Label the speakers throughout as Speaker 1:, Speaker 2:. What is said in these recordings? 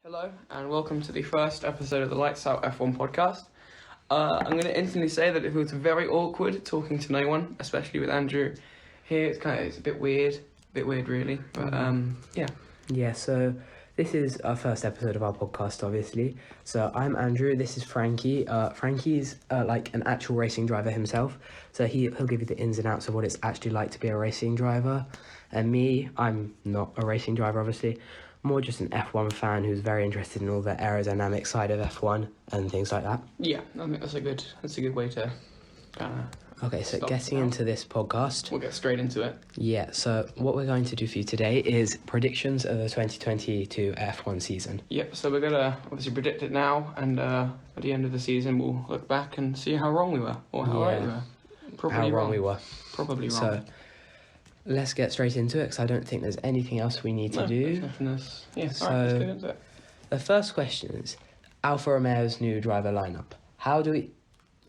Speaker 1: Hello and welcome to the first episode of the Lights Out F1 podcast. I'm going to instantly say that it feels very awkward talking to no one, especially with Andrew here. It's a bit weird really, but yeah.
Speaker 2: Yeah, so this is our first episode of our podcast, obviously. So I'm Andrew, this is Frankie. Frankie's like an actual racing driver himself, so he'll give you the ins and outs of what it's actually like to be a racing driver. And me, I'm not a racing driver, obviously. More just an F1 fan who's very interested in all the aerodynamic side of F1 and things like that.
Speaker 1: Yeah, I think that's a good way to
Speaker 2: Okay, so getting into this podcast.
Speaker 1: We'll get straight into it.
Speaker 2: Yeah, so what we're going to do for you today is predictions of the 2022 F1 season.
Speaker 1: Yep, so we're going to obviously predict it now, and at the end of the season we'll look back and see how wrong we were, or how right we were.
Speaker 2: Probably wrong we were.
Speaker 1: Probably wrong.
Speaker 2: So let's get straight into it, because I don't think there's anything else we need to do.
Speaker 1: Yeah,
Speaker 2: so,
Speaker 1: alright, let's get into it.
Speaker 2: The first question is Alfa Romeo's new driver lineup.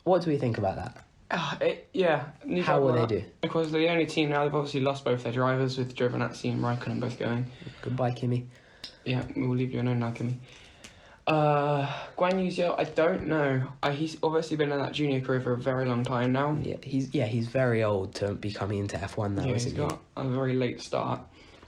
Speaker 2: What do we think about that?
Speaker 1: How
Speaker 2: will they do?
Speaker 1: Because they're the only team now. They've obviously lost both their drivers, with Giovinazzi and Raikkonen both going.
Speaker 2: Goodbye, Kimi.
Speaker 1: Yeah, we'll leave you alone now, Kimi. Guan Yu's, I don't know. He's obviously been in that junior career for a very long time now.
Speaker 2: Yeah, he's very old to be coming into F1 now.
Speaker 1: Yeah, he's got a very late start,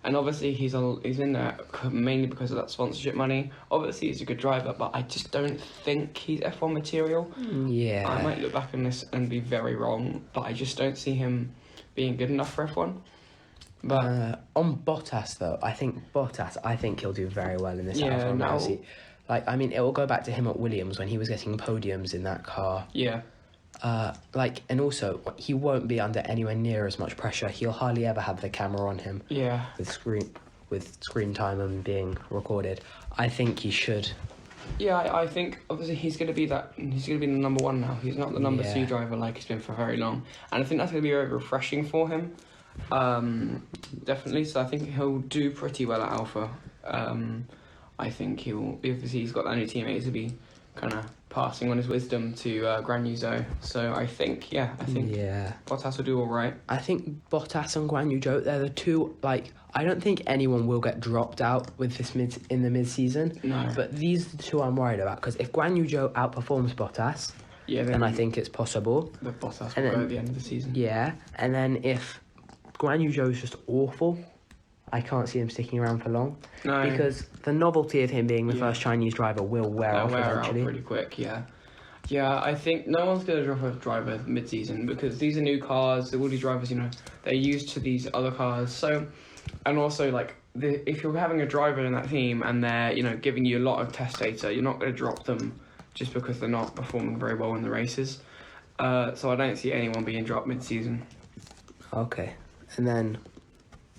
Speaker 1: and obviously he's in there mainly because of that sponsorship money. Obviously he's a good driver, but I just don't think he's F1 material.
Speaker 2: Yeah,
Speaker 1: I might look back on this and be very wrong, but I just don't see him being good enough for F1.
Speaker 2: But on Bottas though, I think he'll do very well in this Alfa Romeo seat. It will go back to him at Williams when he was getting podiums in that car.
Speaker 1: Yeah.
Speaker 2: And also, he won't be under anywhere near as much pressure. He'll hardly ever have the camera on him.
Speaker 1: Yeah.
Speaker 2: With screen time and being recorded. I think he should.
Speaker 1: Yeah, I think obviously he's going to be the number one now. He's not the number two driver like he's been for very long. And I think that's going to be very refreshing for him. Definitely. So I think he'll do pretty well at Alpha. I think he's got that new teammate to be kind of passing on his wisdom to Guan Yu Zhou. So I think Bottas will do all right.
Speaker 2: I think Bottas and Guan Yu Zhou, they're the two, I don't think anyone will get dropped out with this in the mid-season.
Speaker 1: No.
Speaker 2: But these are the two I'm worried about, because if Guan Yu Zhou outperforms Bottas, then I think it's possible.
Speaker 1: The Bottas will go at the end of the season.
Speaker 2: Yeah, and then if Guan Yu Zhou is just awful, I can't see him sticking around for long.
Speaker 1: No.
Speaker 2: Because the novelty of him being the first Chinese driver will wear off eventually.
Speaker 1: Out pretty quick, yeah. Yeah, I think no one's going to drop a driver mid-season, because these are new cars. All these drivers, they're used to these other cars. So, and also, if you're having a driver in that team and they're, giving you a lot of test data, you're not going to drop them just because they're not performing very well in the races. So I don't see anyone being dropped mid-season.
Speaker 2: Okay. And then,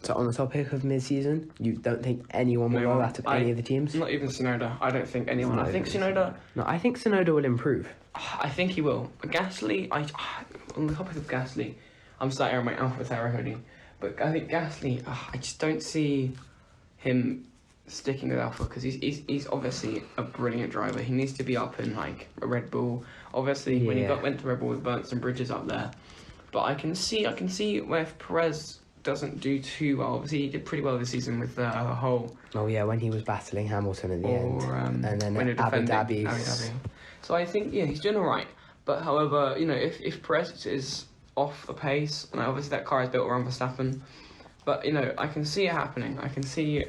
Speaker 2: so on the topic of mid-season, you don't think anyone will go out of any of the teams?
Speaker 1: Not even Tsunoda. I don't think anyone. I think Tsunoda...
Speaker 2: No, I think Tsunoda will improve.
Speaker 1: I think he will. Gasly, on the topic of Gasly, I'm sat here in my AlphaTauri hoodie, but I think Gasly, I just don't see him sticking with Alpha, because he's obviously a brilliant driver. He needs to be up in a Red Bull. Obviously, when he went to Red Bull, he burnt some bridges up there. But I can see where if Perez doesn't do too well. Obviously, he did pretty well this season with the whole...
Speaker 2: Oh, yeah, when he was battling Hamilton at the end. And then when Abu Dhabi.
Speaker 1: So I think, he's doing all right. But, however, if Perez is off the pace, and obviously that car is built around Verstappen, but, I can see it happening. I can see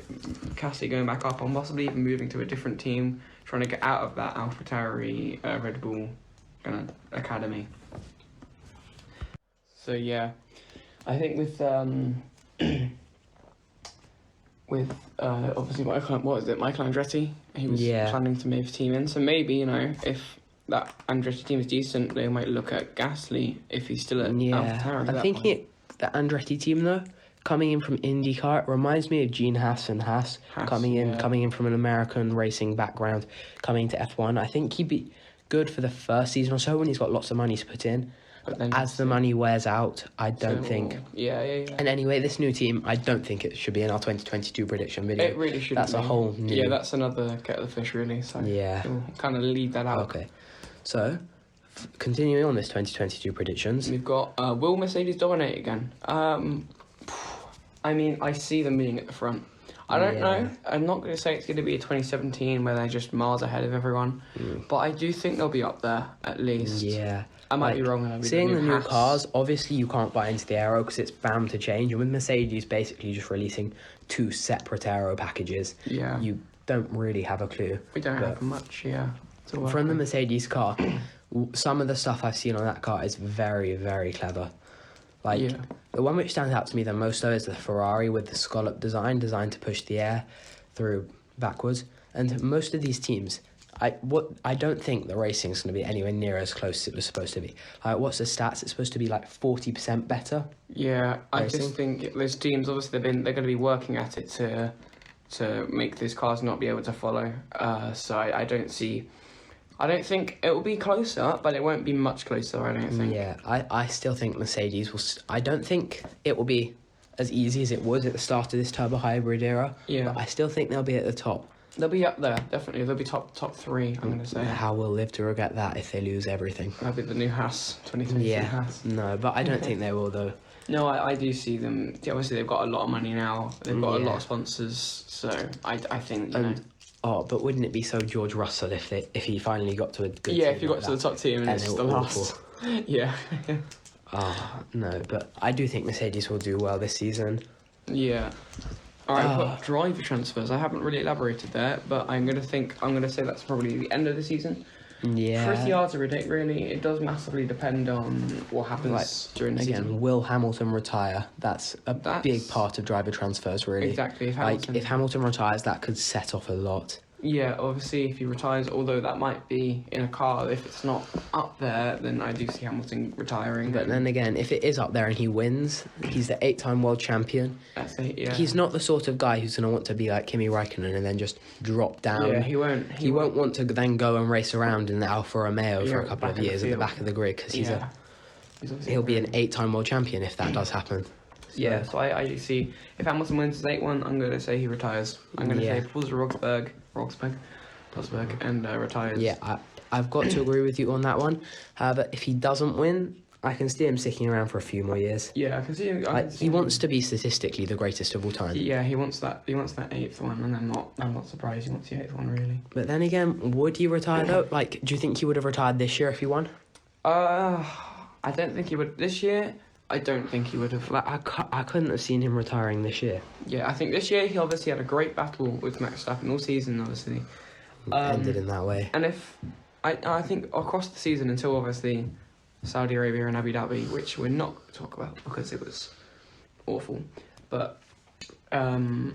Speaker 1: Gasly going back up, and possibly even moving to a different team, trying to get out of that AlphaTauri Red Bull kind of academy. So, yeah. I think with obviously Michael Andretti, he was planning to move team in. So maybe, if that Andretti team is decent, they might look at Gasly if he's still at AlphaTauri.
Speaker 2: I'm thinking the Andretti team though, coming in from IndyCar, it reminds me of Gene Haas and Haas coming in from an American racing background, coming to F1. I think he'd be good for the first season or so when he's got lots of money to put in. But then as the money wears out, I don't think...
Speaker 1: Yeah.
Speaker 2: And anyway, this new team, I don't think it should be in our 2022 prediction video.
Speaker 1: It really shouldn't.
Speaker 2: That's a whole new...
Speaker 1: Yeah, that's another kettle of fish, really. So we'll kind of leave that out.
Speaker 2: Okay. So, continuing on this 2022 predictions...
Speaker 1: We've got, will Mercedes dominate again? I mean, I see them being at the front. I don't
Speaker 2: Yeah.
Speaker 1: know. I'm not going to say it's going to be a 2017 where they're just miles ahead of everyone, but I do think they'll be up there at least.
Speaker 2: Yeah.
Speaker 1: I might be wrong. And I'll be
Speaker 2: Seeing the new
Speaker 1: Haas.
Speaker 2: cars, obviously you can't buy into the aero because it's bound to change. And with Mercedes basically just releasing 2 separate aero packages,
Speaker 1: Yeah.
Speaker 2: you don't really have a clue.
Speaker 1: We don't
Speaker 2: But
Speaker 1: have much, yeah. to work
Speaker 2: From the
Speaker 1: with.
Speaker 2: Mercedes car, some of the stuff I've seen on that car is very, very clever. Like,
Speaker 1: Yeah.
Speaker 2: the one which stands out to me the most, though, is the Ferrari with the scallop design, designed to push the air through backwards. And most of these teams, I don't think the racing is going to be anywhere near as close as it was supposed to be. Like, what's the stats? It's supposed to be like 40% better.
Speaker 1: Yeah, I
Speaker 2: racing.
Speaker 1: just think those teams, obviously they're going to be working at it to make these cars not be able to follow. So I don't think it will be closer, but it won't be much closer, I don't think.
Speaker 2: Yeah, I still think Mercedes will... I don't think it will be as easy as it was at the start of this turbo hybrid era.
Speaker 1: Yeah.
Speaker 2: But I still think they'll be at the top.
Speaker 1: They'll be up there, definitely. They'll be top 3, I'm going to say.
Speaker 2: How we'll live to regret that if they lose everything.
Speaker 1: That'll be the new Haas, 2023
Speaker 2: Yeah,
Speaker 1: Haas.
Speaker 2: no, but I don't think they will, though.
Speaker 1: No, I do see them. Obviously, they've got a lot of money now. They've got a lot
Speaker 2: Yeah.
Speaker 1: of sponsors, so I think, you know...
Speaker 2: And but wouldn't it be so George Russell if he finally got to a good
Speaker 1: Yeah,
Speaker 2: team
Speaker 1: if you got
Speaker 2: like
Speaker 1: to the
Speaker 2: that?
Speaker 1: top team and
Speaker 2: And
Speaker 1: it's
Speaker 2: they
Speaker 1: the
Speaker 2: were
Speaker 1: last. Yeah.
Speaker 2: No, but I do think Mercedes will do well this season.
Speaker 1: Yeah. Alright,
Speaker 2: Ah.
Speaker 1: but driver transfers. I haven't really elaborated there, but I'm gonna say that's probably the end of the season.
Speaker 2: Yeah.
Speaker 1: Pretty hard to predict, really. It does massively depend on what happens during the
Speaker 2: Again,
Speaker 1: season.
Speaker 2: will Hamilton retire? That's a big part of driver transfers, really.
Speaker 1: Exactly.
Speaker 2: If Hamilton retires, that could set off a lot.
Speaker 1: Yeah, obviously, if he retires, although that might be in a car, if it's not up there, then I do see Hamilton retiring.
Speaker 2: But then again, if it is up there and he wins, he's the 8-time world champion.
Speaker 1: Yeah.
Speaker 2: He's not the sort of guy who's going to want to be like Kimi Räikkönen and then just drop down.
Speaker 1: Yeah, he won't.
Speaker 2: He won't want to then go and race around in the Alfa Romeo for a couple
Speaker 1: back
Speaker 2: of
Speaker 1: of the
Speaker 2: years at the
Speaker 1: field.
Speaker 2: back of the grid because
Speaker 1: He's obviously
Speaker 2: he'll be an
Speaker 1: very-
Speaker 2: 8-time world champion if that does happen.
Speaker 1: Yeah, so I see if Hamilton wins his 8-1, I'm going to say he retires. I'm going to
Speaker 2: Yeah.
Speaker 1: say pulls to Rosberg, and retires.
Speaker 2: Yeah, I've got to agree with you on that one. However, if he doesn't win, I can see him sticking around for a few more years.
Speaker 1: Yeah, I can see him.
Speaker 2: He wants to be statistically the greatest of all time.
Speaker 1: Yeah, he wants that 8th one, and I'm not surprised he wants the 8th one really.
Speaker 2: But then again, would he retire though? Like, do you think he would have retired this year if he won?
Speaker 1: I don't think he would this year. I don't think he would have.
Speaker 2: Like, I couldn't have seen him retiring this year.
Speaker 1: Yeah, I think this year he obviously had a great battle with Max Verstappen all season, obviously.
Speaker 2: Ended in that way.
Speaker 1: And if I think across the season until obviously Saudi Arabia and Abu Dhabi, which we're not going to talk about because it was awful, but I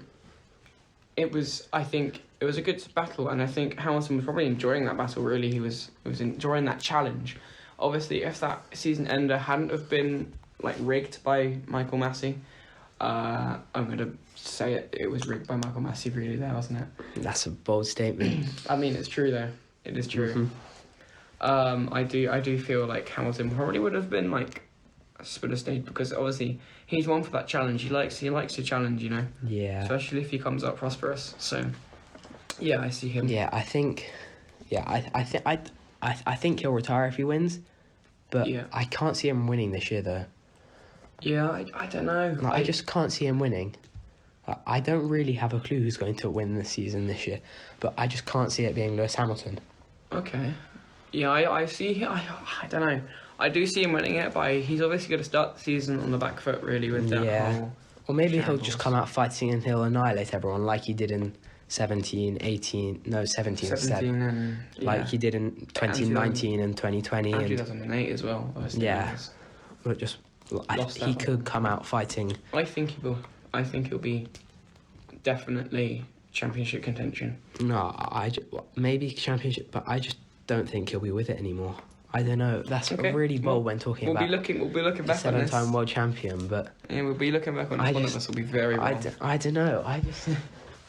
Speaker 1: think it was a good battle, and I think Hamilton was probably enjoying that battle. Really, he was enjoying that challenge. Obviously, if that season ender hadn't have been like rigged by Michael Massey, I'm going to say it was rigged by Michael Massey. Really, there wasn't it?
Speaker 2: That's a bold statement.
Speaker 1: I mean, it's true though. It is true. I do feel like Hamilton probably would have been like would have stayed because obviously he's one for that challenge. He likes to challenge, you know.
Speaker 2: Yeah.
Speaker 1: Especially if he comes up prosperous. So, yeah, I see him.
Speaker 2: Yeah, I think he'll retire if he wins, but
Speaker 1: Yeah.
Speaker 2: I can't see him winning this year though.
Speaker 1: Yeah, I don't know.
Speaker 2: Like, I just can't see him winning. I don't really have a clue who's going to win the season this year, but I just can't see it being Lewis Hamilton.
Speaker 1: Okay. Yeah, I see. I don't know. I do see him winning it, but he's obviously going to start the season on the back foot, really, with that whole...
Speaker 2: Or maybe he'll
Speaker 1: shambles.
Speaker 2: just come out fighting and he'll annihilate everyone like he did in 17
Speaker 1: 17
Speaker 2: said.
Speaker 1: and... Yeah.
Speaker 2: Like he did in 2019 and 2020.
Speaker 1: And
Speaker 2: And
Speaker 1: 2008 as well, obviously.
Speaker 2: Yeah. But just,
Speaker 1: Lost
Speaker 2: he
Speaker 1: that
Speaker 2: could come out fighting.
Speaker 1: I think he will. I think he'll be definitely championship contention.
Speaker 2: No, maybe championship, but I just don't think he'll be with it anymore. I don't know. That's
Speaker 1: Okay.
Speaker 2: really bold when talking
Speaker 1: We'll
Speaker 2: about
Speaker 1: be looking
Speaker 2: a
Speaker 1: back on this.
Speaker 2: 7-time world champion, but
Speaker 1: Yeah, we'll be looking back on this. One of us will be very wrong.
Speaker 2: I don't know. I just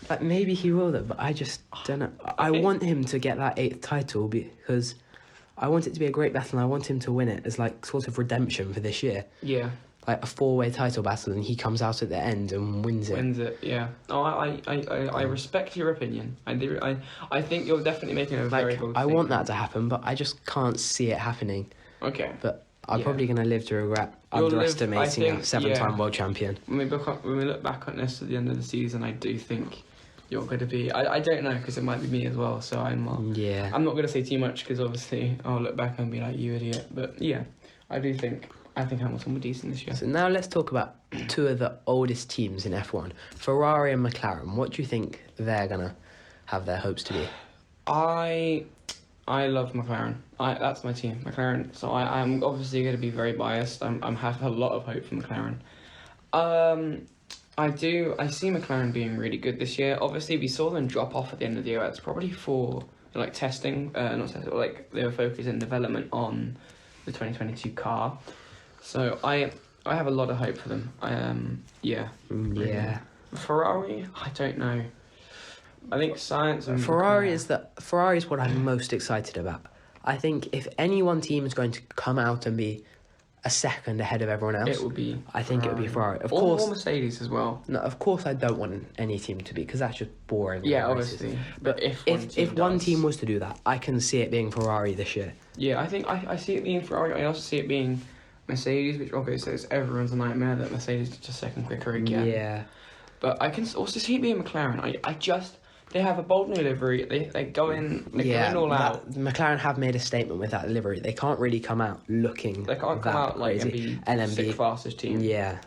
Speaker 2: like maybe he will though, but I just don't know. I
Speaker 1: Okay.
Speaker 2: want him to get that 8th title because I want it to be a great battle and I want him to win it as like sort of redemption for this year.
Speaker 1: Yeah,
Speaker 2: Like a 4-way title battle and he comes out at the end and wins it.
Speaker 1: wins it. Yeah. Oh, I respect your opinion. I do. I think you're definitely making a very
Speaker 2: Like
Speaker 1: bold
Speaker 2: I want
Speaker 1: statement.
Speaker 2: that to happen, but I just can't see it happening.
Speaker 1: Okay.
Speaker 2: But I'm probably going to live to regret
Speaker 1: You'll
Speaker 2: underestimating
Speaker 1: live, I think,
Speaker 2: a seven-time world champion.
Speaker 1: When we look back on this at the end of the season, I do think you're going to be... I don't know, because it might be me as well, so I'm not going to say too much, because obviously I'll look back and be like, you idiot. But yeah, I think Hamilton will be decent this year.
Speaker 2: So now let's talk about two of the oldest teams in F1, Ferrari and McLaren. What do you think they're going to have their hopes to be?
Speaker 1: I love McLaren. That's my team, McLaren. So I'm obviously going to be very biased. I'm have a lot of hope for McLaren. I see McLaren being really good this year. Obviously, we saw them drop off at the end of the year. That's probably for like testing, not testing, like they were focusing development on the 2022 car. So I have a lot of hope for them. Yeah. Ferrari, I don't know. I think science and
Speaker 2: Ferrari is what I'm most excited about. I think if any one team is going to come out and be a second ahead of everyone else,
Speaker 1: it would be.
Speaker 2: I think it would be Ferrari. Of
Speaker 1: or
Speaker 2: course,
Speaker 1: Mercedes as well.
Speaker 2: No, of course I don't want any team to be, because that's just boring.
Speaker 1: Yeah, obviously. But if
Speaker 2: one team was to do that, I can see it being Ferrari this year.
Speaker 1: Yeah, I think I see it being Ferrari. I also see it being Mercedes, which obviously is everyone's a nightmare that Mercedes is just a second quicker again.
Speaker 2: Yeah.
Speaker 1: But I can also see it being McLaren. They have a bold new livery. They go in. They go in all out.
Speaker 2: McLaren have made a statement with that livery. They can't really come out looking.
Speaker 1: They can't come out like and be sixth fastest team.
Speaker 2: Yeah.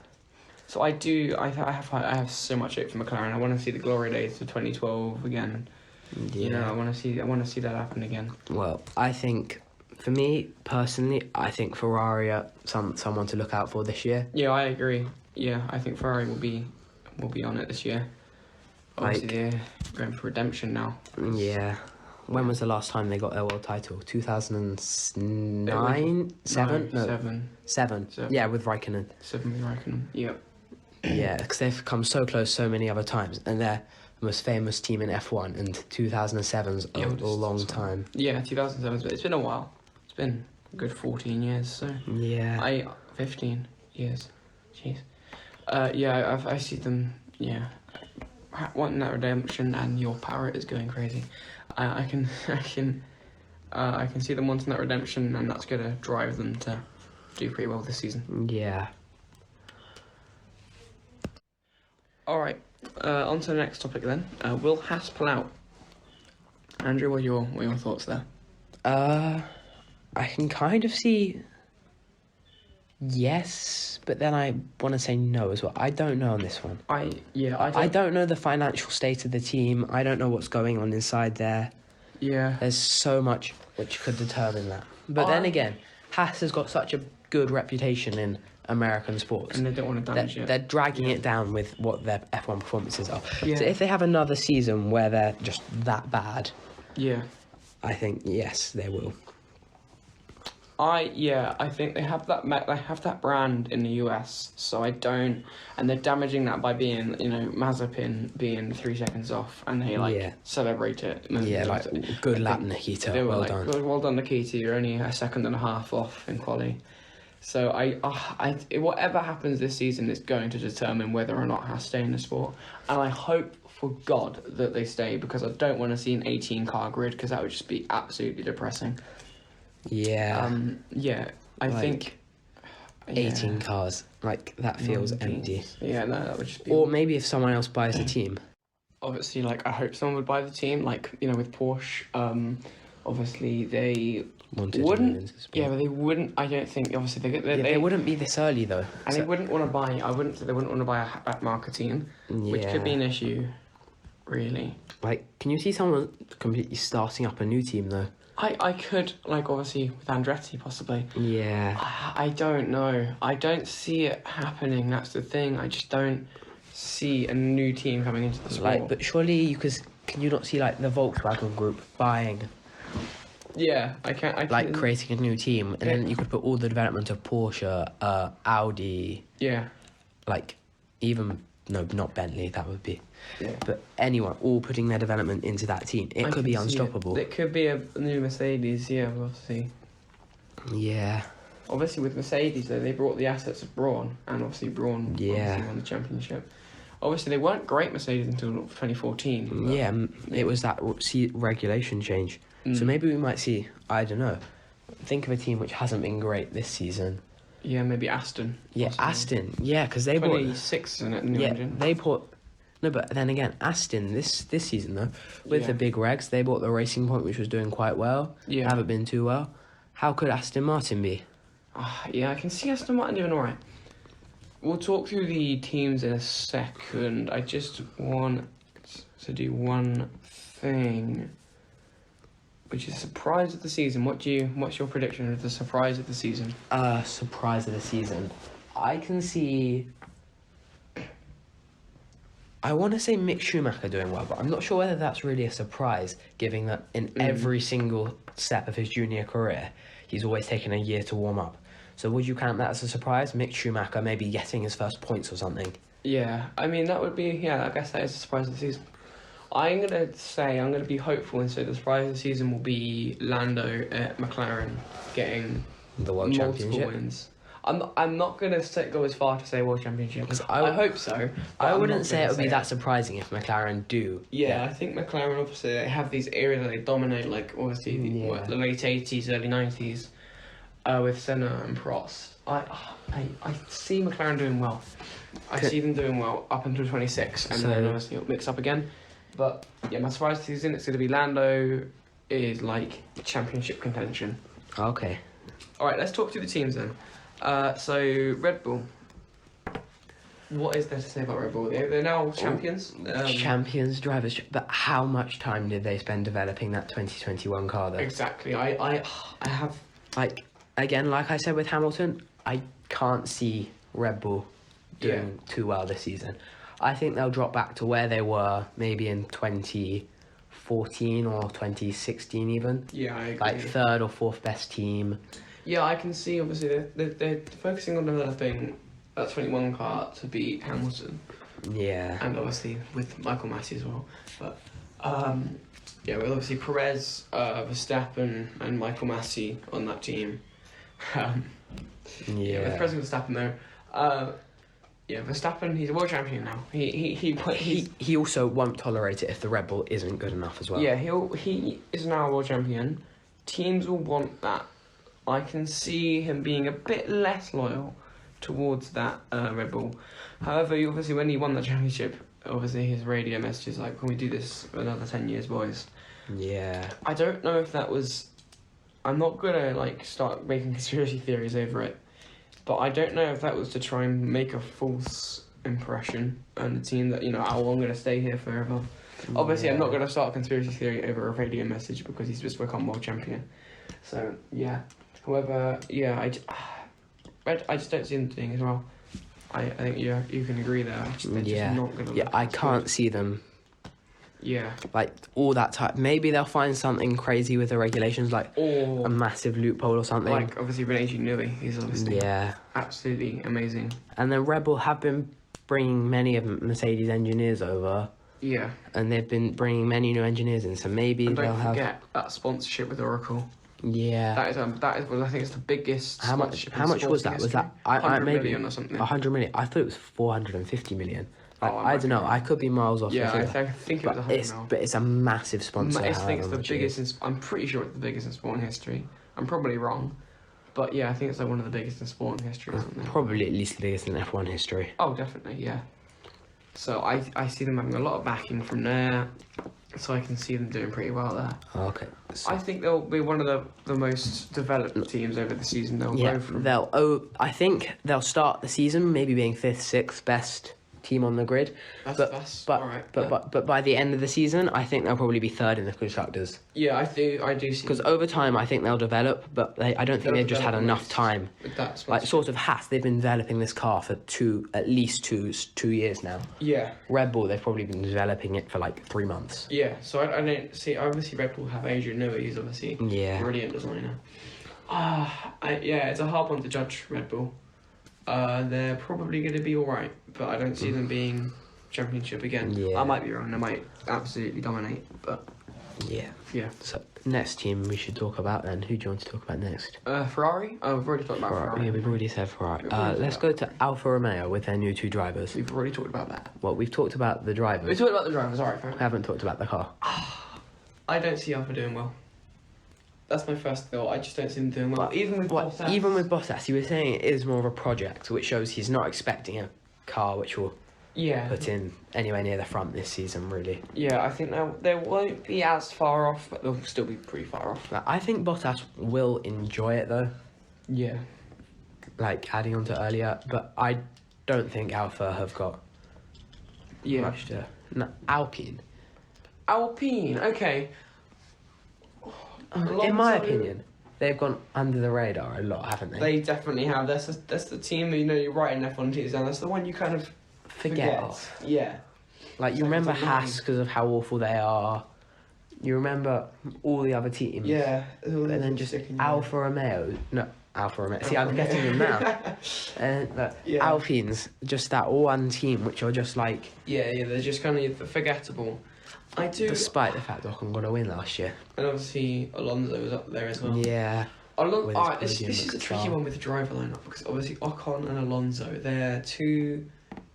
Speaker 1: So I do. I have so much hope for McLaren. I want to see the glory days of 2012 again. Yeah. You know, I want to see that happen again.
Speaker 2: Well, I think for me personally, I think Ferrari are someone to look out for this year.
Speaker 1: Yeah, I agree. Yeah, I think Ferrari will be on it this year. Obviously, they're going for redemption now.
Speaker 2: Yeah. When was the last time they got their world title? 2009? Seven? No. Seven. Yeah, with Raikkonen.
Speaker 1: 7 with Raikkonen, yep.
Speaker 2: Yeah, because they've come so close so many other times. And they're the most famous team in F1. And 2007's a long time.
Speaker 1: Yeah, 2007's, but it's been a while. It's been a good 14 years, so...
Speaker 2: Yeah.
Speaker 1: 15 years. Jeez. Yeah, I see them, wanting that redemption, and your parrot is going crazy. I can see them wanting that redemption, and that's going to drive them to do pretty well this season.
Speaker 2: Yeah.
Speaker 1: All right. On to the next topic then. Will Haas pull out? Andrew, what are your thoughts there?
Speaker 2: I can kind of see yes, but then I want to say no as well. I don't know on this one. I don't know the financial state of the team. I don't know what's going on inside there.
Speaker 1: Yeah.
Speaker 2: There's so much which could determine that. But then again, Haas has got such a good reputation in American sports.
Speaker 1: And they don't want to damage it.
Speaker 2: They're dragging it down with what their F1 performances are.
Speaker 1: Yeah.
Speaker 2: So if they have another season where they're just that bad, I think, yes, they will.
Speaker 1: I think they have that brand in the US, so I don't, and they're damaging that by being, Mazepin being 3 seconds off, and they celebrate it.
Speaker 2: Good lap, Nikita. Well done.
Speaker 1: Well done, Nikita. You're only a second and a half off in quali. So whatever happens this season is going to determine whether or not Haas stay in the sport, and I hope for God that they stay, because I don't want to see an 18-car grid, because that would just be absolutely depressing.
Speaker 2: Yeah.
Speaker 1: I think
Speaker 2: 18 cars, that feels empty.
Speaker 1: Yeah, no, that would just be...
Speaker 2: Or maybe if someone else buys the team.
Speaker 1: Obviously, I hope someone would buy the team, with Porsche. Obviously, they wouldn't... Yeah, but they wouldn't, I don't think, obviously... They
Speaker 2: wouldn't be this early, though.
Speaker 1: And they wouldn't want to buy... I wouldn't say they wouldn't want to buy a backmarker team, which could be an issue, really.
Speaker 2: Can you see someone completely starting up a new team, though?
Speaker 1: I could, obviously, with Andretti, possibly.
Speaker 2: Yeah.
Speaker 1: I don't know. I don't see it happening, that's the thing. I just don't see a new team coming into the sport.
Speaker 2: But surely can you not see, the Volkswagen Group buying...
Speaker 1: Yeah, I can't...
Speaker 2: creating a new team, and then you could put all the development of Porsche, Audi...
Speaker 1: Yeah.
Speaker 2: Even... No, not Bentley, that would be...
Speaker 1: Yeah.
Speaker 2: But anyone, all putting their development into that team, it could be unstoppable.
Speaker 1: It could be a new Mercedes, we'll see.
Speaker 2: Yeah.
Speaker 1: Obviously, with Mercedes, though, they brought the assets of Brawn, and obviously Brawn obviously won the championship. Obviously, they weren't great Mercedes until 2014.
Speaker 2: Yeah, it was that regulation change. So maybe we might see, I don't know, think of a team which hasn't been great this season.
Speaker 1: Yeah, maybe Aston.
Speaker 2: Yeah,
Speaker 1: possibly.
Speaker 2: Aston. Yeah, because they bought...
Speaker 1: 26, isn't it? New engine?
Speaker 2: they bought... No, but then again, Aston, this season, though, with the big regs, they bought the Racing Point, which was doing quite well.
Speaker 1: Yeah.
Speaker 2: Haven't been too well. How could Aston Martin be?
Speaker 1: Yeah, I can see Aston Martin doing alright. We'll talk through the teams in a second. I just want to do one thing, which is surprise of the season. What's your prediction of the surprise of the season?
Speaker 2: Surprise of the season. I can see... I want to say Mick Schumacher doing well, but I'm not sure whether that's really a surprise, given that in every single step of his junior career, he's always taken a year to warm up. So would you count that as a surprise? Mick Schumacher maybe getting his first points or something?
Speaker 1: Yeah, I mean, that would be... I guess that is a surprise of the season. I'm going to be hopeful and say the surprise of the season will be Lando at McLaren getting
Speaker 2: The World
Speaker 1: multiple
Speaker 2: Championship?
Speaker 1: wins. I'm not going to go as far to say World Championship. I hope so.
Speaker 2: I wouldn't say it would be that surprising if McLaren do.
Speaker 1: Yeah, I think McLaren, obviously, they have these areas that they dominate, like, obviously, the late 80s, early 90s, with Senna and Prost. I see McLaren doing well. I see them doing well up until 26, and then obviously it'll mix up again. But, yeah, my surprise season, it's going to be Lando is, like, championship contention.
Speaker 2: Okay.
Speaker 1: All right, let's talk to the teams then. So Red Bull. What is there to say about Red Bull? They're now champions.
Speaker 2: Champions, drivers. But how much time did they spend developing that 2021 car, though?
Speaker 1: Exactly. I have...
Speaker 2: Like, again, like I said with Hamilton, I can't see Red Bull doing too well this season. I think they'll drop back to where they were maybe in 2014 or 2016 even.
Speaker 1: Yeah, I agree.
Speaker 2: Like third or fourth best team.
Speaker 1: Yeah, I can see, obviously, they're focusing on developing that 21 car to beat Hamilton.
Speaker 2: Yeah.
Speaker 1: And obviously with Michael Massey as well. But, with obviously Perez, Verstappen and Michael Massey on that team. With Perez and Verstappen there. Verstappen, he's a world champion now.
Speaker 2: He also won't tolerate it if the Red Bull isn't good enough as well.
Speaker 1: Yeah, he is now a world champion. Teams will want that. I can see him being a bit less loyal towards that Red Bull. However, obviously, when he won the championship, obviously his radio message is like, "Can we do this for another 10 years, boys?"
Speaker 2: Yeah.
Speaker 1: I don't know if that was... I'm not gonna start making conspiracy theories over it, but I don't know if that was to try and make a false impression on the team that, I'm gonna stay here forever. Obviously, I'm not gonna start a conspiracy theory over a radio message because he's just become world champion. So yeah. However, I just don't see them doing as well. I think you can agree there. They're just not gonna
Speaker 2: I can't see them.
Speaker 1: Yeah.
Speaker 2: Like all that type. Maybe they'll find something crazy with the regulations, like a massive loophole or something.
Speaker 1: Like obviously Renee Newey, he's obviously absolutely amazing.
Speaker 2: And then Red Bull have been bringing many of Mercedes engineers over.
Speaker 1: Yeah.
Speaker 2: And they've been bringing many new engineers in, so maybe
Speaker 1: and
Speaker 2: they'll
Speaker 1: don't
Speaker 2: have.
Speaker 1: forget that sponsorship with Oracle.
Speaker 2: Yeah.
Speaker 1: That is I think it's the biggest.
Speaker 2: How much was that? Was that
Speaker 1: 100
Speaker 2: maybe
Speaker 1: million or something?
Speaker 2: 100 million. I thought it was 450 million. I don't know. I could be miles off.
Speaker 1: Yeah, I think it was 100 mil.
Speaker 2: But it's a massive sponsor.
Speaker 1: I think it's the biggest. I'm pretty sure it's the biggest in sporting history. I'm probably wrong, but yeah, I think it's like one of the biggest in sporting history.
Speaker 2: Probably at least the biggest in F1 history.
Speaker 1: Oh, definitely, yeah. So I see them having a lot of backing from there. So I can see them doing pretty well there.
Speaker 2: Okay. So
Speaker 1: I think they'll be one of the most developed teams over the season.
Speaker 2: I think they'll start the season maybe being 5th, 6th best team on the grid.
Speaker 1: That's all right.
Speaker 2: But by the end of the season, I think they'll probably be 3rd in the constructors.
Speaker 1: Yeah, I do see.
Speaker 2: Because over time, I think they'll develop, but I don't think they've just had enough time. Like sort of Haas, they've been developing this car for at least two years now.
Speaker 1: Yeah.
Speaker 2: Red Bull, they've probably been developing it for like 3 months.
Speaker 1: Yeah. So I don't see. Obviously, Red Bull have Adrian Newey, who's obviously a brilliant designer. It's a hard one to judge Red Bull. They're probably going to be alright, but I don't see them being championship again. Yeah. I might be wrong, they might absolutely dominate, but...
Speaker 2: Yeah.
Speaker 1: Yeah.
Speaker 2: So, next team we should talk about then. Who do you want to talk about next?
Speaker 1: Ferrari? Oh, we've already talked about Ferrari.
Speaker 2: Yeah, we've already said Ferrari. Let's go to Alfa Romeo with their new 2 drivers.
Speaker 1: We've already talked about that.
Speaker 2: Well, we've talked about the drivers.
Speaker 1: We talked about the drivers, alright.
Speaker 2: We haven't talked about the car.
Speaker 1: I don't see Alfa doing well. That's my first thought. I just don't see them doing well. Even with Bottas.
Speaker 2: Even with Bottas, he was saying it is more of a project, which shows he's not expecting a car which will put in anywhere near the front this season, really.
Speaker 1: Yeah, I think they won't be as far off, but they'll still be pretty far off.
Speaker 2: Like, I think Bottas will enjoy it, though.
Speaker 1: Yeah.
Speaker 2: Like, adding on to earlier, but I don't think Alfa have got much to... No, Alpine,
Speaker 1: okay.
Speaker 2: in my opinion, they've gone under the radar a lot, haven't they?
Speaker 1: They definitely have. That's the team, you're writing F1 teams down. That's the one you kind of
Speaker 2: Forget of.
Speaker 1: Yeah.
Speaker 2: Like, you remember Haas because of how awful they are. You remember all the other teams.
Speaker 1: Yeah.
Speaker 2: And then just Alfa Romeo. No, Alfa Romeo. See, I'm getting them now. And Alpines, just that one team, which are just like...
Speaker 1: Yeah, they're just kind of forgettable. I do...
Speaker 2: Despite the fact Ocon got a win last year.
Speaker 1: And obviously, Alonso was up there as well.
Speaker 2: Yeah.
Speaker 1: This is a tricky one with the driver lineup, because obviously Ocon and Alonso, they're two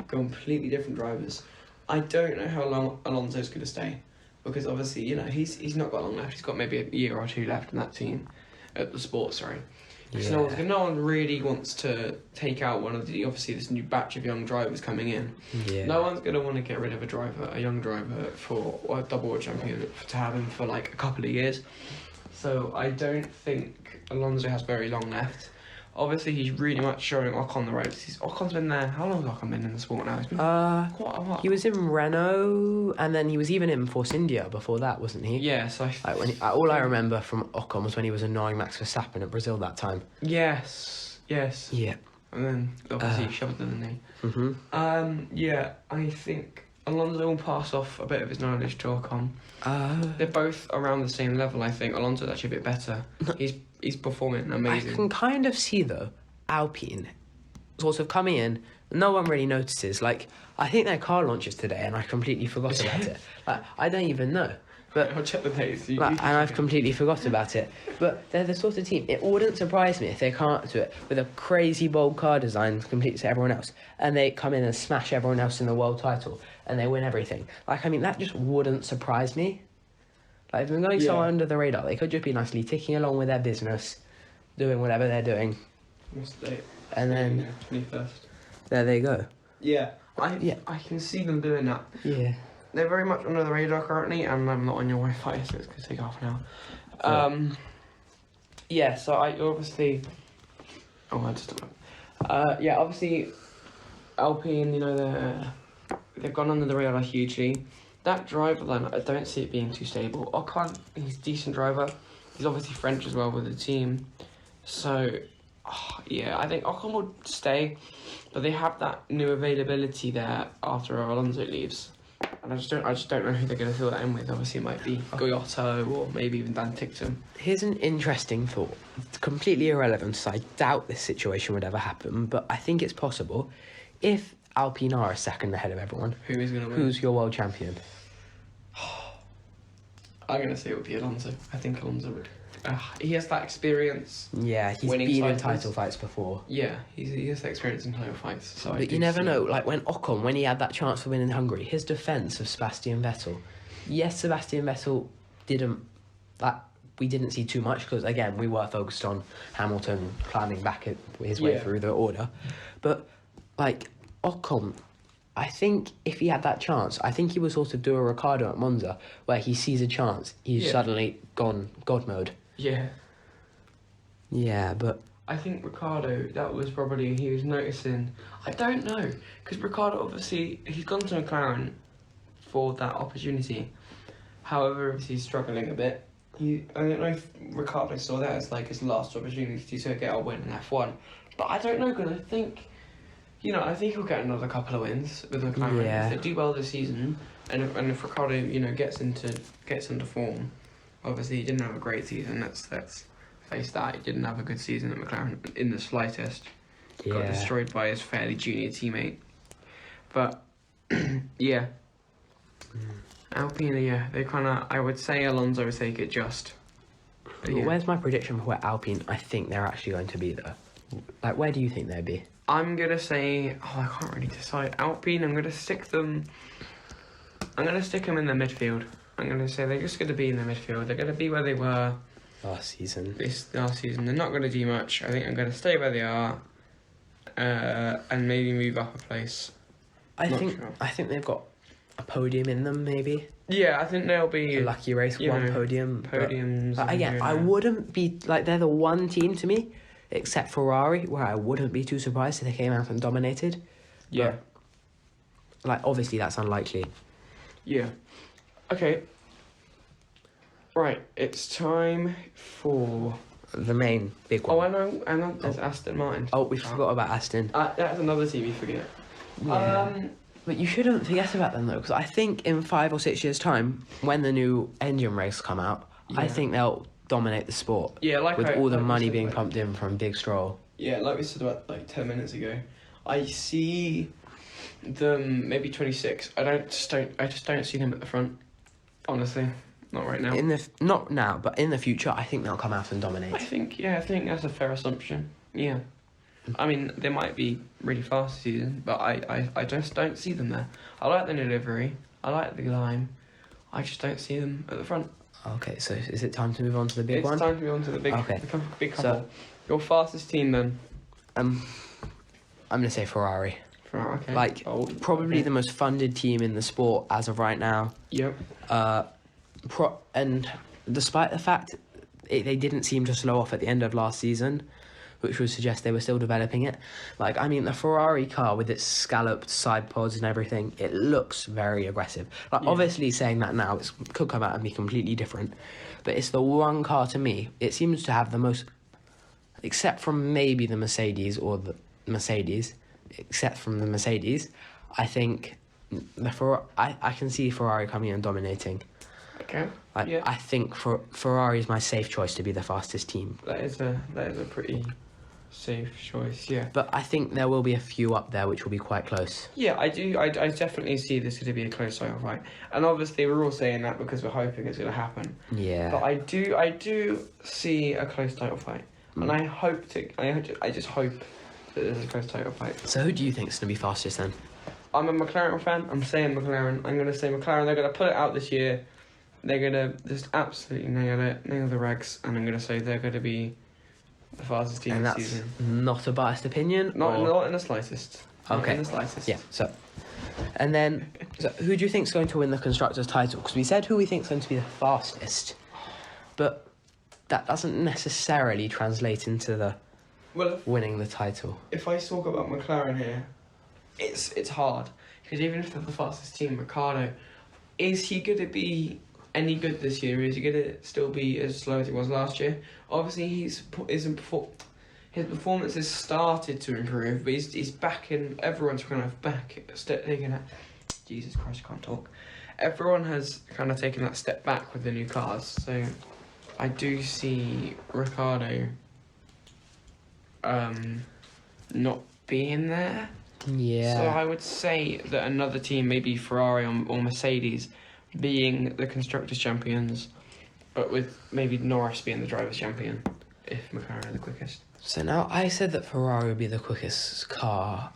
Speaker 1: completely different drivers. I don't know how long Alonso's going to stay, because obviously, he's not got long left. He's got maybe a year or two left in that team, at the sport, sorry. Because no one really wants to take out one of obviously this new batch of young drivers coming in.
Speaker 2: Yeah.
Speaker 1: No one's going to want to get rid of a young driver for a double world champion, to have him for like a couple of years. So I don't think Alonso has very long left. Obviously, he's really much showing Ocon the ropes. Ocon's been there. How long has Ocon been in the sport now? He's been quite a while.
Speaker 2: He was in Renault, and then he was even in Force India before that, wasn't he?
Speaker 1: Yeah, so
Speaker 2: all I remember from Ocon was when he was annoying Max Verstappen at Brazil that time.
Speaker 1: Yes.
Speaker 2: Yeah.
Speaker 1: And then obviously he shoved it in the knee.
Speaker 2: Mm-hmm.
Speaker 1: Yeah, I think Alonso will pass off a bit of his knowledge to Ocon. They're both around the same level, I think. Alonso's actually a bit better. He's performing amazing.
Speaker 2: I can kind of see, though, Alpine sort of coming in. No one really notices. Like, I think their car launches today, and I completely forgot about it. Like, I don't even know. But
Speaker 1: I'll check the dates.
Speaker 2: And I've completely forgot about it. But they're the sort of team, it wouldn't surprise me if they come up to it with a crazy bold car design compared to everyone else, and they come in and smash everyone else in the world title, and they win everything. Like, I mean, that just wouldn't surprise me. Like, if they're going so under the radar, they could just be nicely ticking along with their business, doing whatever they're doing.
Speaker 1: What's the date?
Speaker 2: And then
Speaker 1: 21st.
Speaker 2: There they go.
Speaker 1: Yeah, I can see them doing that.
Speaker 2: Yeah.
Speaker 1: They're very much under the radar currently, and I'm not on your Wi-Fi, so it's going to take half an hour. Yeah, so I obviously... Oh, I just... yeah, obviously, Alpine, they've gone under the radar hugely. That driver line, I don't see it being too stable. Ocon, he's a decent driver. He's obviously French as well with the team. So, yeah, I think Ocon will stay, but they have that new availability there after Alonso leaves. And I just don't know who they're going to fill that in with. Obviously, it might be Goyotto or maybe even Dan Tickton.
Speaker 2: Here's an interesting thought. It's completely irrelevant, so I doubt this situation would ever happen, but I think it's possible. If Alpine are a second ahead of everyone,
Speaker 1: who is going to win?
Speaker 2: Who's your world champion?
Speaker 1: I'm going to say it would be Alonso. I think Alonso would. He has that experience.
Speaker 2: Yeah, he's been in title fights before.
Speaker 1: Yeah, he has that experience in title fights. So
Speaker 2: but you never know. Like when he had that chance for winning Hungary, his defence of Sebastian Vettel. Yes, Sebastian Vettel we didn't see too much because again we were focused on Hamilton climbing back his way through the order. But like Ocon, I think if he had that chance, I think he would sort of do a Ricciardo at Monza where he sees a chance, he's suddenly gone God mode.
Speaker 1: Yeah.
Speaker 2: Yeah, but...
Speaker 1: I think Ricciardo, that was probably, he was noticing... I don't know, because Ricciardo, obviously, he's gone to McLaren for that opportunity. However, he's struggling a bit. I don't know if Ricciardo saw that as like his last opportunity to get a win in F1. But I don't know, because I think... I think he'll get another couple of wins with McLaren.
Speaker 2: Yeah.
Speaker 1: If they do well this season, and if Ricciardo, gets into form... Obviously, he didn't have a great season. Let's face that. He didn't have a good season at McLaren in the slightest.
Speaker 2: Yeah.
Speaker 1: Got destroyed by his fairly junior teammate. But, yeah. Alpine, they kind of... I would say Alonso would take it just.
Speaker 2: But where's my prediction for where Alpine I think they're actually going to be, though? Like, where do you think they'd be?
Speaker 1: I'm going to say... I can't really decide. Alpine, I'm going to stick them in the midfield. I'm going to say they're just going to be in the midfield. They're going to be where they were
Speaker 2: last season.
Speaker 1: this last season. They're not going to do much. I think I'm going to stay where they are, and maybe move up a place.
Speaker 2: I
Speaker 1: Not
Speaker 2: think
Speaker 1: sure.
Speaker 2: I think they've got a podium in them, maybe.
Speaker 1: Yeah, I think they'll be
Speaker 2: A lucky race,
Speaker 1: you
Speaker 2: one
Speaker 1: know,
Speaker 2: podium.
Speaker 1: podiums.
Speaker 2: But again, I wouldn't be like they're the one team to me, except Ferrari, where I wouldn't be too surprised if they came out and dominated.
Speaker 1: Yeah.
Speaker 2: But, like, obviously that's unlikely.
Speaker 1: Yeah. Okay. Right, it's time for.
Speaker 2: The main big one.
Speaker 1: Oh, I know. There's Aston Martin.
Speaker 2: Oh, we forgot about Aston.
Speaker 1: That's another team you forget.
Speaker 2: Yeah. But you shouldn't forget about them though, because I think in 5 or 6 years' time, when the new engine regs come out, I
Speaker 1: Yeah.
Speaker 2: think they'll dominate the sport.
Speaker 1: Yeah, like
Speaker 2: with
Speaker 1: I-
Speaker 2: all the
Speaker 1: like we
Speaker 2: money
Speaker 1: said,
Speaker 2: being
Speaker 1: like-
Speaker 2: pumped in from Big Stroll.
Speaker 1: Yeah, like we said about like 10 minutes ago, I see them maybe 26. I just don't see them at the front. Honestly, not right now.
Speaker 2: Not now, but in the future, I think they'll come out and dominate.
Speaker 1: I think that's a fair assumption. Yeah. I mean, they might be really fast this season, but I just don't see them there. I like the new livery. I like the lime. I just don't see them at the front.
Speaker 2: Okay, so is it time to move on to the big one?
Speaker 1: It's time to move on to the big,
Speaker 2: Okay.
Speaker 1: big couple.
Speaker 2: So-
Speaker 1: Your fastest team then?
Speaker 2: I'm gonna say Ferrari.
Speaker 1: Okay.
Speaker 2: Like, probably the most funded team in the sport as of right now.
Speaker 1: Yep.
Speaker 2: And despite the fact they didn't seem to slow off at the end of last season, which would suggest they were still developing it. Like, I mean, the Ferrari car with its scalloped side pods and everything, it looks very aggressive. Like,
Speaker 1: Yeah.
Speaker 2: obviously saying that now, it could come out and be completely different. But it's the one car to me, it seems to have the most, except from maybe the Mercedes or the Mercedes, I think I can see Ferrari coming and dominating.
Speaker 1: Okay.
Speaker 2: Like,
Speaker 1: Yeah.
Speaker 2: I think Ferrari is my safe choice to be the fastest team.
Speaker 1: That is a pretty safe choice. Yeah.
Speaker 2: But I think there will be a few up there which will be quite close.
Speaker 1: Yeah, I do. I definitely see this going to be a close title fight, and obviously we're all saying that because we're hoping it's going to happen.
Speaker 2: Yeah.
Speaker 1: But I do see a close title fight, and I just hope that there's a close title fight.
Speaker 2: So who do you think is going to be fastest then?
Speaker 1: I'm a McLaren fan. I'm saying McLaren. I'm going to say McLaren. They're going to put it out this year. They're going to just absolutely nail the regs, and I'm going to say they're going to be the fastest team
Speaker 2: And
Speaker 1: this
Speaker 2: that's
Speaker 1: season.
Speaker 2: not a biased opinion?
Speaker 1: Not in the slightest. Not
Speaker 2: Okay.
Speaker 1: in the slightest.
Speaker 2: Yeah, so... And then, so who do you think is going to win the Constructors' title? Because we said who we think is going to be the fastest, but that doesn't necessarily translate into the
Speaker 1: Well,
Speaker 2: winning the title.
Speaker 1: if I talk about McLaren here, it's hard because even if they're the fastest team, Ricciardo, is he going to be any good this year? Is he going to still be as slow as he was last year? Obviously, his performance has started to improve, but he's back in. Everyone's kind of back taking that. Jesus Christ, I can't talk. Everyone has kind of taken that step back with the new cars, so I do see Ricciardo not being there.
Speaker 2: Yeah.
Speaker 1: So I would say that another team, maybe Ferrari or Mercedes, being the Constructors' champions, but with maybe Norris being the Drivers' champion, if McLaren are the quickest.
Speaker 2: So now I said that Ferrari would be the quickest car.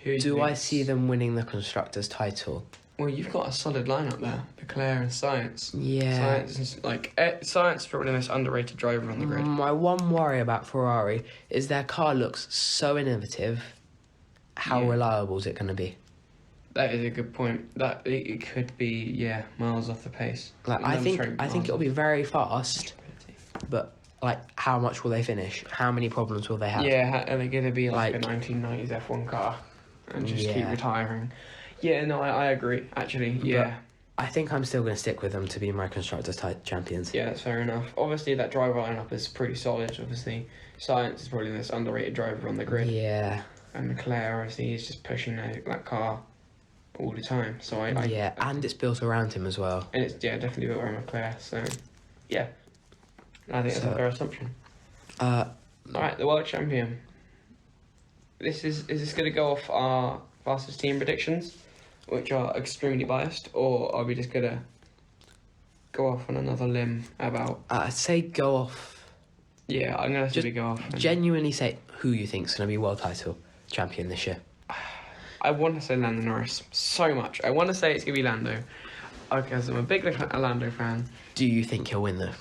Speaker 1: Who
Speaker 2: Do I see them winning the Constructors' title?
Speaker 1: Well, you've got a solid lineup there. Leclerc and Science.
Speaker 2: Yeah.
Speaker 1: Science is Science is probably the most underrated driver on the grid.
Speaker 2: My one worry about Ferrari is their car looks so innovative. How
Speaker 1: Yeah.
Speaker 2: reliable is it going to be?
Speaker 1: That is a good point. That it could be miles off the pace.
Speaker 2: Like, I think it'll be very fast, but like, how much will they finish? How many problems will they have?
Speaker 1: Yeah, are they going to be like a
Speaker 2: Like-
Speaker 1: 1990s F1 car and just keep
Speaker 2: Yeah.
Speaker 1: retiring? Yeah, no, I agree, actually, yeah.
Speaker 2: I think I'm still going to stick with them to be my Constructors' champions.
Speaker 1: Yeah, that's fair enough. Obviously, that driver lineup is pretty solid, obviously. Science is probably the most underrated driver on the grid.
Speaker 2: Yeah.
Speaker 1: And Leclerc, obviously, he's just pushing that car all the time. So
Speaker 2: Yeah, and it's built around him as well.
Speaker 1: And it's, definitely built around Leclerc, so, yeah. I think that's a fair assumption. Alright, the world champion. Is this going to go off our fastest team predictions, which are extremely biased, or are we just going to go off on another limb about...
Speaker 2: I'd say go off.
Speaker 1: Yeah, I'm going to
Speaker 2: Just
Speaker 1: say go off.
Speaker 2: Genuinely say who you think's going to be world title champion this year.
Speaker 1: I want to say Lando Norris so much. I want to say it's going to be Lando. Because I'm a big Lando fan.
Speaker 2: Do you think he'll win though?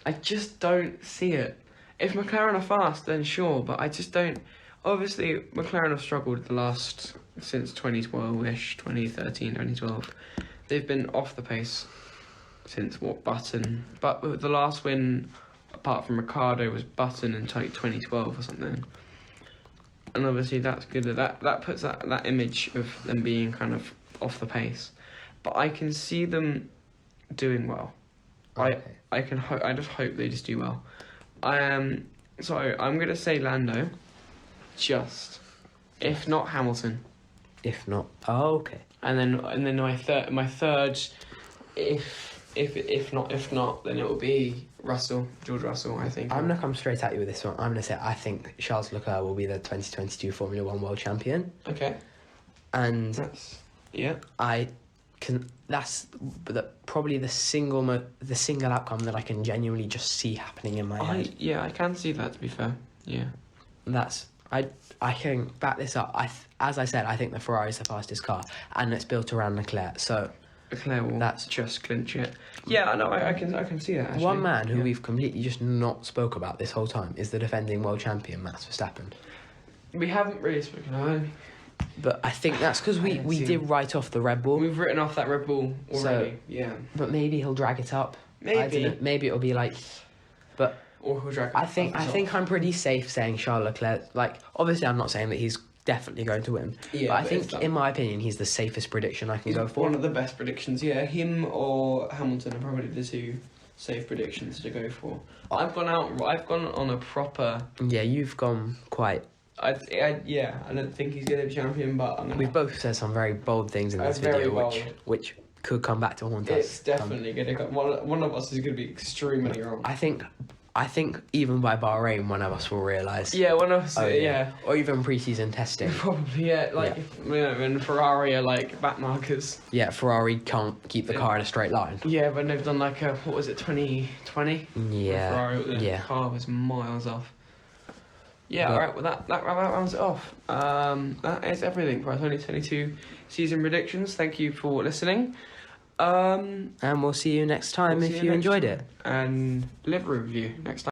Speaker 1: I just don't see it. If McLaren are fast, then sure, but I just don't. Obviously, McLaren have struggled since 2012-ish, 2013, 2012. They've been off the pace since Button. But the last win, apart from Ricciardo, was Button in 2012 or something. And obviously that's good. That puts that image of them being kind of off the pace. But I can see them doing well.
Speaker 2: Okay.
Speaker 1: I just hope they just do well. So I'm gonna say Lando, if not Hamilton.
Speaker 2: If not, oh, okay.
Speaker 1: And then my third, if not, then it will be George Russell. I think.
Speaker 2: I'm gonna come straight at you with this one. I'm gonna say I think Charles Leclerc will be the 2022 Formula One World Champion.
Speaker 1: Okay.
Speaker 2: And that's probably the single outcome that I can genuinely just see happening in my head.
Speaker 1: I can see that, to be fair. Yeah.
Speaker 2: I can back this up. As I said, I think the Ferrari is the fastest car, and it's built around Leclerc. So
Speaker 1: Leclerc will just clinch it. Yeah, I know. I can see that. Actually.
Speaker 2: One man who we've completely just not spoke about this whole time is the defending world champion Max Verstappen.
Speaker 1: We haven't really spoken about him.
Speaker 2: But I think that's because we did write off the Red Bull.
Speaker 1: We've written off that Red Bull already. Yeah.
Speaker 2: But maybe he'll drag it up.
Speaker 1: Maybe.
Speaker 2: I don't know. Maybe it'll be like. But
Speaker 1: or he'll drag it
Speaker 2: I think I'm pretty safe saying Charles Leclerc. Like, obviously, I'm not saying that he's definitely going to win. Yeah. But I think, in my opinion, he's the safest prediction I can go for.
Speaker 1: One of the best predictions. Yeah, him or Hamilton are probably the two safe predictions to go for. I've gone on a proper.
Speaker 2: Yeah, you've gone quite.
Speaker 1: I don't think he's going to be champion, but
Speaker 2: we've both said some very bold things in this video, which could come back to haunt us.
Speaker 1: It's definitely going to come. One of us is going to be extremely wrong.
Speaker 2: I think even by Bahrain, one of us will realise.
Speaker 1: Yeah, one of us. Yeah.
Speaker 2: Or even pre-season testing.
Speaker 1: Probably, yeah. When Ferrari are back markers.
Speaker 2: Yeah, Ferrari can't keep the car in a straight line.
Speaker 1: Yeah, when they've done 2020?
Speaker 2: Yeah.
Speaker 1: The car was miles off. Yeah, alright, well that rounds it off. That is everything for our 2022 season predictions. Thank you for listening. And
Speaker 2: we'll see you next time if you enjoyed it.
Speaker 1: And livery review next time.